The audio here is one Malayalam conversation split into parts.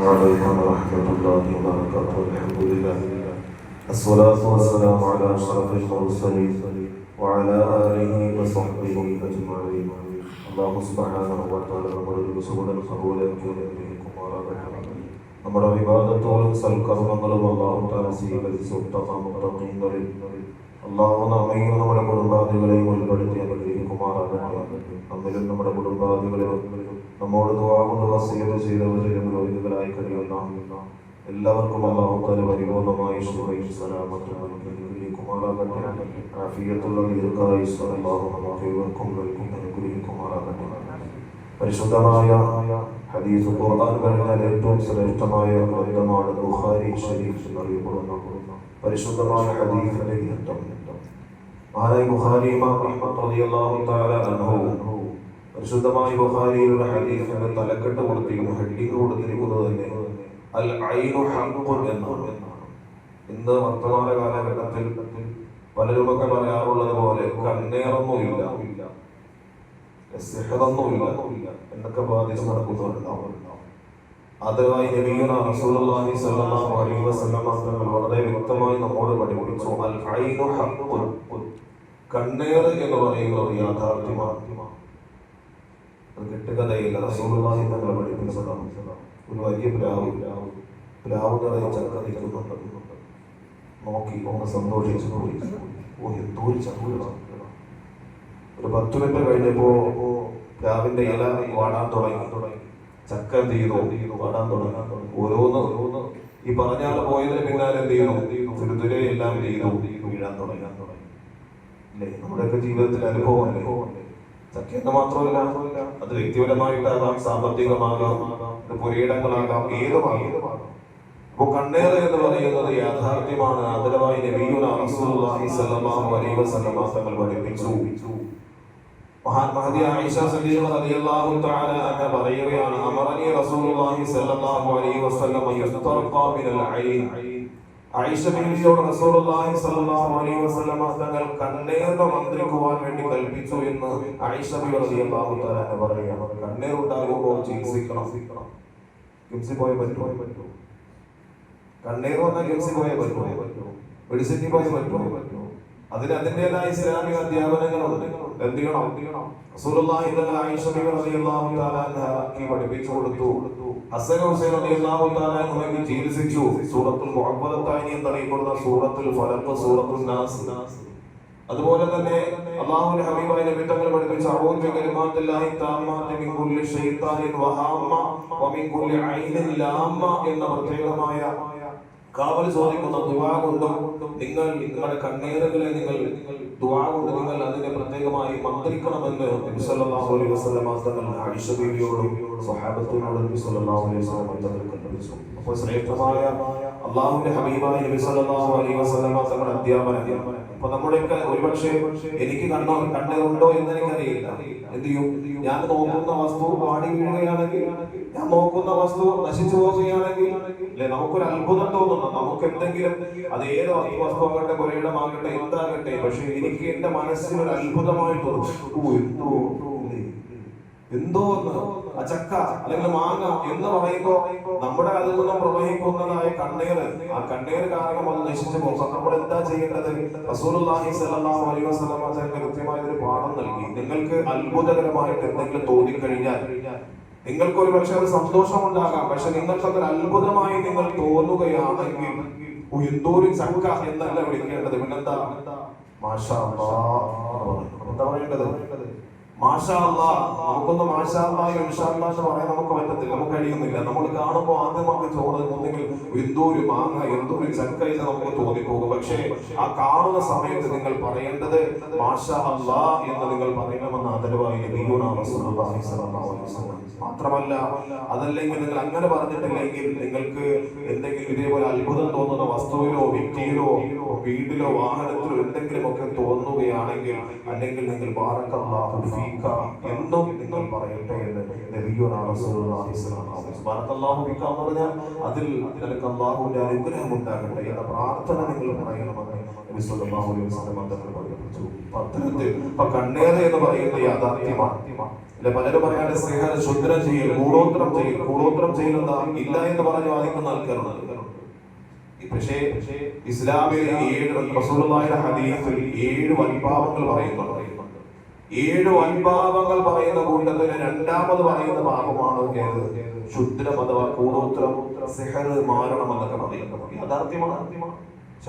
عليكم ورحمة الله وبركاته. الحمد لله الصلاة والسلام على أشرف المرسلين وعلى آله وصحبه أجمعين. الله سبحانه وتعالى നമ്മുടെ സുഹൃത്തുക്കൾ കബൂലാക്കുകയും നമ്മുടെ വിവാദത്തോടും സൽക്കർമ്മങ്ങളും അല്ലാഹു തആല സ്വീകരിച്ചു മുത്തഖീങ്ങളിൽ അല്ലാഹു നമ്മയും നമ്മുടെ കുടുംബാദികളെയും ഉൾപ്പെടുത്തി അനുഗ്രഹിക്കുമാറാകട്ടെ. നമ്മിലും നമ്മുടെ കുടുംബാദികളെയും നമ്മോട് ദുആ കൊണ്ട് വസിയത്ത് ചെയ്തവരിലും രോഗികളായി കഴിയുന്ന എല്ലാവർക്കും അല്ലാഹു തആല പരിപൂർണമായ ശുഭയും സലാമത്തും അനുഗ്രഹിക്കുമാറാകട്ടെ. ആഫിയത്തുള്ള ദീർഘായുസ്സ് അല്ലാഹു നമുക്ക് ഏവർക്കും നൽകി അനുഗ്രഹിക്കുമാറാകട്ടെ. പരിശുദ്ധമായ ഹദീസ് ഖുർആൻ കഴിഞ്ഞാൽ ഏറ്റവും ശ്രേഷ്ഠമായ ഗ്രന്ഥമാണ് ബുഖാരി ശരീഫ് എന്നറിയപ്പെടുന്ന പരിശുദ്ധമായ ഹദീസിന്റെ ഗ്രന്ഥം. മഹാനായ ബുഖാരി ഇമാം അഹ്മദ് റളിയല്ലാഹു തആല അൻഹു പരിശുദ്ധമായ ബുഖാരിയുടെ ഹദീസിന്റെ തലക്കെട്ട് കൊടുത്തിരിക്കുന്നു, ഹെഡിങ് കൊടുത്തിരിക്കുന്നത് തന്നെ അൽ ഐനു ഹഖ്ഖുൻ എന്നാണ്. ഇന്ന് വർത്തമാന കാലഘട്ടത്തിൽ പലരുമൊക്കെ പറയാറുള്ളത് പോലെ കണ്ണേറൊന്നുമില്ല, സിഹ്റൊന്നുമില്ല എന്നൊക്കെ ബാധിച്ച് നടക്കുന്നുണ്ടാവും. അതുമായി നബിയുനാ റസൂലുള്ളാഹി സ്വല്ലല്ലാഹു അലൈഹി വസല്ലം തങ്ങൾ വളരെ വ്യക്തമായി നമ്മോട് പഠിപ്പിച്ചു, അൽ ഐനു ഹഖ്ഖുൻ, കണ്ണേർ എന്ന് പറയുന്നത് യാഥാർത്ഥ്യമാണ്. അത് കെട്ടുകഥയില്ല, റസൂലുള്ളാഹി തങ്ങൾ പഠിപ്പിച്ചതാണ്. ഒരു വലിയ പ്ലാവ് നിറയെ ചക്ക നിൽക്കുന്നുണ്ട്, നോക്കി ഒന്ന് സന്തോഷിച്ചു പോയി. ഓ, എന്തോ ഒരു ചക്ക. ഒരു 10 മിനിറ്റ് കഴിഞ്ഞപ്പോ പ്ലാവിന്റെ ഇല വാടാൻ തുടങ്ങി, ചക്ക എന്ത് ചെയ്തു, വാടാൻ തുടങ്ങി. ഓരോന്ന് ഈ പറഞ്ഞാൽ പോയതിന് പിന്നാലെ എന്ത് ചെയ്യുന്നു, തുരുതുരെ എല്ലാം ചെയ്തു വീഴാൻ തുടങ്ങി. അല്ലേ, നമ്മുടെയൊക്കെ ജീവിതത്തിൽ അനുഭവമല്ലേ. ചക്ക എന്ന് മാത്രമല്ല, അത് വ്യക്തിപരമായിട്ടാകാം, സാമ്പത്തികമാകാം, പുരയിടങ്ങളാകാം, ഏതുമാകാം. അപ്പൊ കണ്ണേറ് എന്ന് പറയുന്നത് യാഥാർത്ഥ്യമാണ്. ആദരവായി നബിയുനാ റസൂലുള്ളാഹി സ്വല്ലല്ലാഹു അലൈഹി വസല്ലം തങ്ങൾ പഠിപ്പിച്ചു. മഹദി ആയിഷ സല്ലല്ലാഹു റളിയല്ലാഹു തആല അൻഹ പറയുകയാണ്, അമറനി റസൂലുള്ളാഹി സ്വല്ലല്ലാഹു അലൈഹി വസല്ലം യസ്തർഖ മിനൽ ഐൻ. ആയിഷ ബീവിയോട് റസൂലുള്ളാഹി സ്വല്ലല്ലാഹു അലൈഹി വസല്ലം തങ്ങൾ കണ്ണേറ് മന്ത്രിക്കുവാൻ വേണ്ടി കൽപ്പിച്ചു എന്ന് ആയിഷ ബീവി റളിയല്ലാഹു തആല അൻഹ പറയുകയാണ്. കണ്ണേർ ഉണ്ടാകുമ്പോൾ ചികിത്സിക്കണം. കിംസി പോയ പറ്റുമോ? കണ്ണേർ വന്നാൽ കിംസി പോയേ പറ്റുമോ? മെഡിസിറ്റി പോയേ പറ്റുമോ? അതിന് അതിൻ്റെതായ ഇസ്ലാമിക അധ്യാപനങ്ങളുണ്ട്. എന്ത് ചെയ്യണം? റസൂലുള്ളാഹി ആയിഷ ബീവി റളിയല്ലാഹു തആല അൻഹയ്ക്ക് പഠിപ്പിച്ചു കൊടുത്തു. ഹസൻ ഹുസൈൻ റളിയല്ലാഹു തആല അൻഹുവിനെ ചികിത്സിച്ചു. സൂറത്തുൽ മുഅവ്വദത്താനി എന്നറിയപ്പെടുന്ന സൂറത്തുൽ ഫലഖ്, സൂറത്തുൽ നാസ്. അതുപോലെ തന്നെ അല്ലാഹുവിന്റെ ഹബീബായ നബി തങ്ങൾ പഠിപ്പിച്ച അഊദു ബികലിമാത്തില്ലാഹി തആമ്മാത്തി മിൻ കുല്ലി ശൈത്താനിൻ വഹാമ്മ വമിൻ കുല്ലി ഐനിൻ ലാമ്മ എന്ന പ്രത്യേകമായ കാവൽ ചോദിക്കുന്ന ദുആ കൊണ്ടും നിങ്ങൾ നിങ്ങളുടെ കണ്ണീറുകളെ നിങ്ങൾ ദുആ കൊണ്ട് നിങ്ങൾ അതിനെ പ്രത്യേകമായി മന്ത്രിക്കണമെന്ന് നബി സല്ലല്ലാഹു അലൈഹി വസല്ലം തങ്ങൾ ആയിഷ ബീവിയോടും സ്വഹാബത്തിനോടും നബി സല്ലല്ലാഹു അലൈഹി വസല്ലം തങ്ങൾ കൽപ്പിച്ചു. അപ്പോൾ ശ്രേഷ്ഠമായ അല്ലാഹുവിന്റെ ഹബീബായ നബി സല്ലല്ലാഹു അലൈഹി വസല്ലം തങ്ങളുടെ അധ്യാപനം. അപ്പൊ നമ്മുടെയൊക്കെ ഒരുപക്ഷെ എനിക്ക് കണ്ണുണ്ടോ എന്ന് എനിക്കറിയില്ല. എന്ത് ചെയ്യും? ഞാൻ നോക്കുന്ന വസ്തു വാടി വീഴുകയാണെങ്കിൽ, ഞാൻ നോക്കുന്ന വസ്തു നശിച്ചു പോവുകയാണെങ്കിൽ അല്ലെ നമുക്കൊരു അത്ഭുതം തോന്നുന്നു. നമുക്ക് എന്തെങ്കിലും, അത് ഏത് വസ്തു ആകട്ടെ, പുരയിടമാകട്ടെ, എന്താകട്ടെ, പക്ഷെ എനിക്ക് എന്റെ മനസ്സിനൊരു അത്ഭുതമായി തോന്നും. എന്തോ ഒന്ന് ആ ചക്ക അല്ലെങ്കിൽ മാങ്ങ എന്ന് പറയുമ്പോ നമ്മുടെ അതിൽ നിന്നും പ്രവഹിക്കുന്നതായ കണ്ണീര്, ആ കണ്ണീര് കാരണം അത് നശിച്ചു പോകും. നമ്മൾ എന്താ ചെയ്യേണ്ടത്? റസൂലുള്ളാഹി സ്വല്ലല്ലാഹു അലൈഹി വസല്ലം തങ്ങൾ കൃത്യമായ ഒരു പാഠം നൽകി. നിങ്ങൾക്ക് അത്ഭുതകരമായിട്ട് എന്തെങ്കിലും തോന്നിക്കഴിഞ്ഞാൽ നിങ്ങൾക്ക് ഒരു പക്ഷെ അത് സന്തോഷമുണ്ടാകാം, പക്ഷെ നിങ്ങൾക്കതൊരു അത്ഭുതമായി നിങ്ങൾ തോന്നുകയാണെങ്കിൽ എന്തോ ഒരു ചക്ക എന്നല്ല വിളിക്കേണ്ടത്. പിന്നെന്താ? മാഷാ അല്ലാഹ്. എന്താ പറയേണ്ടത്? മാഷാ അല്ലാഹ്. നമുക്കൊന്ന് മാഷാ അല്ലാഹ് ഇൻഷാ അല്ലാഹ് എന്ന് പറയാൻ നമുക്ക് പറ്റത്തില്ല, നമുക്ക് കഴിയുന്നില്ല. നമ്മൾ കാണുമ്പോൾ ആദ്യം നമുക്ക് തോന്നുന്നെങ്കിൽ എന്തോ ഒരു മാങ്ങ, എന്തോ ഒരു ചക്ക എന്ന് നമുക്ക് തോന്നിപ്പോകും. പക്ഷേ ആ കാണുന്ന സമയത്ത് നിങ്ങൾ പറയേണ്ടത് മാഷാ അല്ലാഹ് എന്ന് നിങ്ങൾ പറയണമെന്ന് ആദരവായി നബിയുനാ റസൂലുള്ളാഹി സ്വല്ലല്ലാഹു അലൈഹി വസല്ലം. മാത്രമല്ല, അതല്ലെങ്കിൽ നിങ്ങൾ അങ്ങനെ പറഞ്ഞിട്ടില്ലെങ്കിൽ നിങ്ങൾക്ക് എന്തെങ്കിലും ഇതേപോലെ അത്ഭുതം തോന്നുന്ന വസ്തുവിലോ വ്യക്തിയിലോ വീട്ടിലോ വാഹനത്തിലോ എന്തെങ്കിലും ഒക്കെ തോന്നുകയാണെങ്കിൽ, അല്ലെങ്കിൽ നിങ്ങൾ ബാറക്കല്ലാഹു ഫീക ഫീക എന്നും നിങ്ങൾ പറയട്ടെ എന്ന് നബിയുനാ റസൂലുള്ളാഹി സ്വല്ലല്ലാഹു അലൈഹി വസല്ലം. ബാറക്കല്ലാഹു ഫീക എന്ന് പറഞ്ഞാൽ അതിൽ നിനക്ക് അല്ലാഹുവിന്റെ അനുഗ്രഹം ഉണ്ടാകട്ടെ എന്ന പ്രാർത്ഥന നിങ്ങൾ പറയണമെന്ന് നബി സ്വല്ലല്ലാഹു അലൈഹി വസല്ലം തങ്ങൾ പഠിപ്പിച്ചു. അത്തരത്തിൽ കണ്ണേറ് എന്ന് പറയുന്ന യാഥാർത്ഥ്യമാണ്. പലരും പറയാണ്ട് സിഹർ, ശുദ്രം ചെയ്യൽ, കൂടോത്രം ചെയ്യുന്ന ഇല്ല എന്ന് പറഞ്ഞു വാദിക്കുന്ന ആൾക്കാരുണ്ട്. പക്ഷേ ഇസ്ലാമിലെ 7 റസൂലുള്ളാഹിയുടെ ഹദീസിൽ 7 വൻപാപങ്ങൾ പറയുന്നുണ്ട്. 7 വൻപാപങ്ങൾ പറയുന്ന കൂട്ടത്തിൽ രണ്ടാമത് പറയുന്ന പാപമാണ് ഏത്? ശുദ്രം അഥവാ കൂടോത്രം, സിഹർ, മാരണം എന്നൊക്കെ പറയുന്നത് യാഥാർത്ഥ്യമാണ്.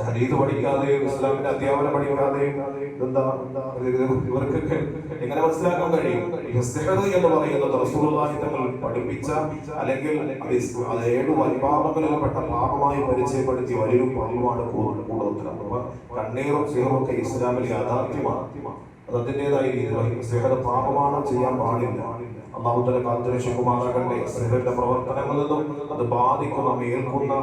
ഹദീസ് പഠിക്കാതെയും ഇസ്ലാമിന്റെ അധ്യാപനം പഠിക്കാതെയും ഇവർക്കൊക്കെ എങ്ങനെ മനസ്സിലാക്കാൻ കഴിയും? സിഹർ എന്ന് പറയുന്നത് റസൂലുള്ളാഹി തങ്ങൾ പഠിപ്പിച്ച അല്ലെങ്കിൽ 7 വൻപാപങ്ങളിൽപ്പെട്ട പാപമായി പരിചയപ്പെടുത്തിയ വലിയൊരു പാപമാണ് കൂടോത്രം. അപ്പൊ കണ്ണീറും സിഹറും ഒക്കെ ഇസ്ലാമിൽ യാഥാർത്ഥ്യമാണ്. അത് അതിൻ്റെതായ രീതിയിൽ സിഹർ പാപമാണ്, ചെയ്യാൻ പാടില്ല. അല്ലാഹു തആല കാത്തുരക്ഷിക്കുമാറാകട്ടെ. സിഹറിന്റെ പ്രവർത്തനങ്ങളിൽ നിന്നും അത് ബാധിക്കുന്ന ഏൽക്കുന്ന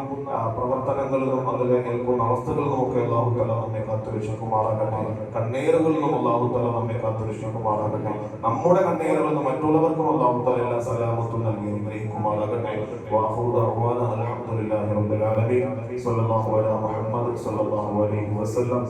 പ്രവർത്തനങ്ങളിൽ നിന്നും അതിലെ ഏൽക്കുന്ന അവസ്ഥകളിൽ നിന്നൊക്കെ അല്ലാഹു തആല നമ്മെ കാത്തുരക്ഷിക്കുമാറാകട്ടെ. കണ്ണീറുകളിൽ നിന്നും അല്ലാഹു തആല നമ്മെ കാത്തുരക്ഷിക്കുമാറാകട്ടെ. നമ്മുടെ കണ്ണീറുകളിൽ നിന്ന് മറ്റുള്ളവർക്കും അല്ലാഹു തആല എല്ലാ സലാമത്തും നൽകി അനുഗ്രഹിക്കുമാറാകട്ടെ. വആഖിറു ദഅ്വാനാ അൽഹംദുലില്ലാഹി റബ്ബിൽ ആലമീൻ. സ്വല്ലല്ലാഹു അലാ മുഹമ്മദ് സ്വല്ലല്ലാഹു അലൈഹി വസല്ലം.